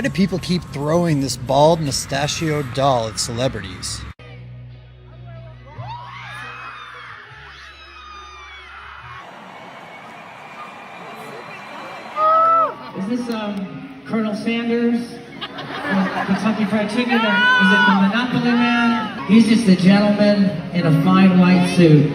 Why do people keep throwing this bald, mustachioed doll at celebrities? Is this Colonel Sanders? Kentucky Fried Chicken? Or is it the Monopoly Man? He's just a gentleman in a fine white suit.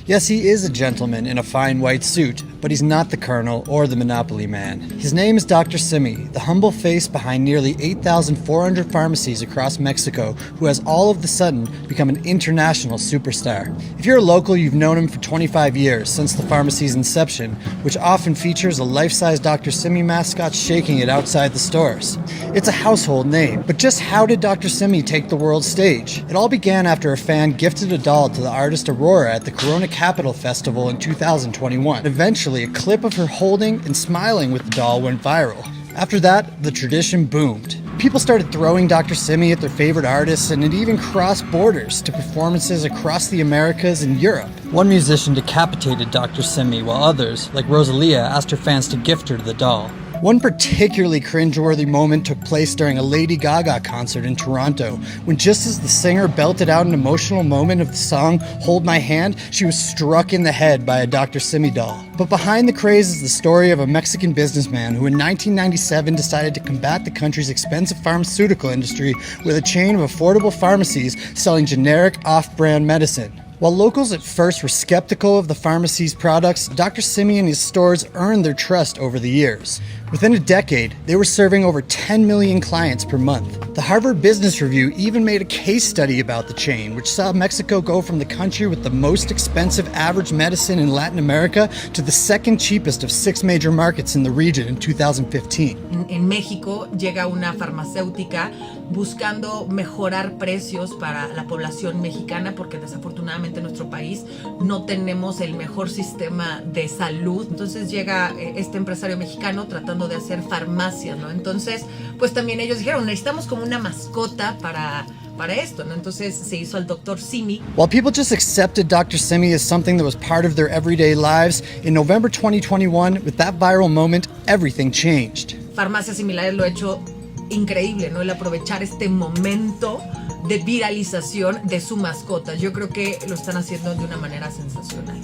Yes, he is a gentleman in a fine white suit, but he's not the Colonel or the Monopoly Man. His name is Dr. Simi, the humble face behind nearly 8,400 pharmacies across Mexico, who has all of a sudden become an international superstar. If you're a local, you've known him for 25 years, since the pharmacy's inception, which often features a life-size Dr. Simi mascot shaking it outside the stores. It's a household name, but just how did Dr. Simi take the world stage? It all began after a fan gifted a doll to the artist Aurora at the Corona Capital Festival in 2021. Eventually, a clip of her holding and smiling with the doll went viral. After that, the tradition boomed. People started throwing Dr. Simi at their favorite artists, and it even crossed borders to performances across the Americas and Europe. One musician decapitated Dr. Simi, while others, like Rosalia, asked her fans to gift her the doll. One particularly cringeworthy moment took place during a Lady Gaga concert in Toronto, when just as the singer belted out an emotional moment of the song Hold My Hand, she was struck in the head by a Dr. Simi doll. But behind the craze is the story of a Mexican businessman who in 1997 decided to combat the country's expensive pharmaceutical industry with a chain of affordable pharmacies selling generic off-brand medicine. While locals at first were skeptical of the pharmacy's products, Dr. Simi and his stores earned their trust over the years. Within a decade, they were serving over 10 million clients per month. The Harvard Business Review even made a case study about the chain, which saw Mexico go from the country with the most expensive average medicine in Latin America to the second cheapest of 6 major markets in the region in 2015. En México llega una farmacéutica buscando mejorar precios para la población mexicana, porque desafortunadamente en nuestro país no tenemos el mejor sistema de salud. Entonces llega este empresario mexicano tratando de hacer farmacias, ¿no? Entonces, pues también ellos dijeron, necesitamos como una mascota para esto, ¿no? Entonces se hizo al Dr. Simi. While people just accepted Dr. Simi as something that was part of their everyday lives, in November 2021, with that viral moment, everything changed. Farmacias similares lo ha hecho increíble, ¿no? El aprovechar este momento de viralización de su mascota. Yo creo que lo están haciendo de una manera sensacional.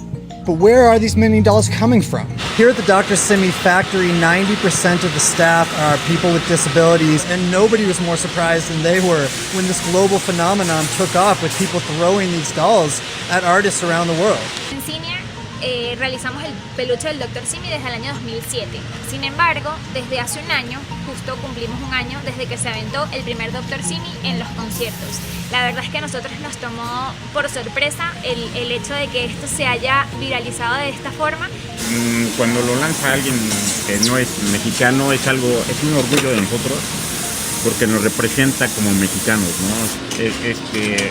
But where are these mini dolls coming from? Here at the Dr. Simi factory, 90% of the staff are people with disabilities, and nobody was more surprised than they were when this global phenomenon took off with people throwing these dolls at artists around the world. En Simi realizamos el peluche del Dr. Simi desde el año 2007. Sin embargo, desde hace un año, justo cumplimos un año desde que se aventó el primer Dr. Simi en los conciertos. La verdad es que a nosotros nos tomó por sorpresa el hecho de que esto se haya viralizado de esta forma. Cuando lo lanza alguien que no es mexicano, es un orgullo de nosotros, porque nos representa como mexicanos, ¿no?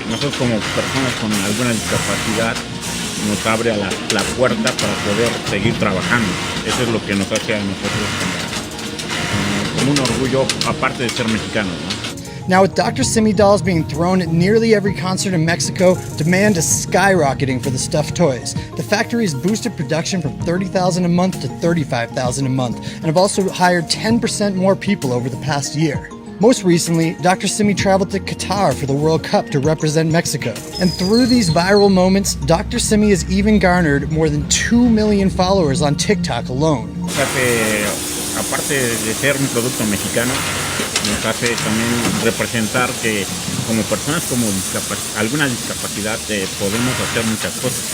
Nosotros como personas con alguna discapacidad nos abre a la puerta para poder seguir trabajando. Eso es lo que nos hace a nosotros como un orgullo, aparte de ser mexicanos, ¿no? Now, with Dr. Simi dolls being thrown at nearly every concert in Mexico, demand is skyrocketing for the stuffed toys. The factory has boosted production from 30,000 a month to 35,000 a month, and have also hired 10% more people over the past year. Most recently, Dr. Simi traveled to Qatar for the World Cup to represent Mexico. And through these viral moments, Dr. Simi has even garnered more than 2 million followers on TikTok alone. Aparte de ser un producto mexicano, nos hace también representar que como personas con alguna discapacidad podemos hacer muchas cosas.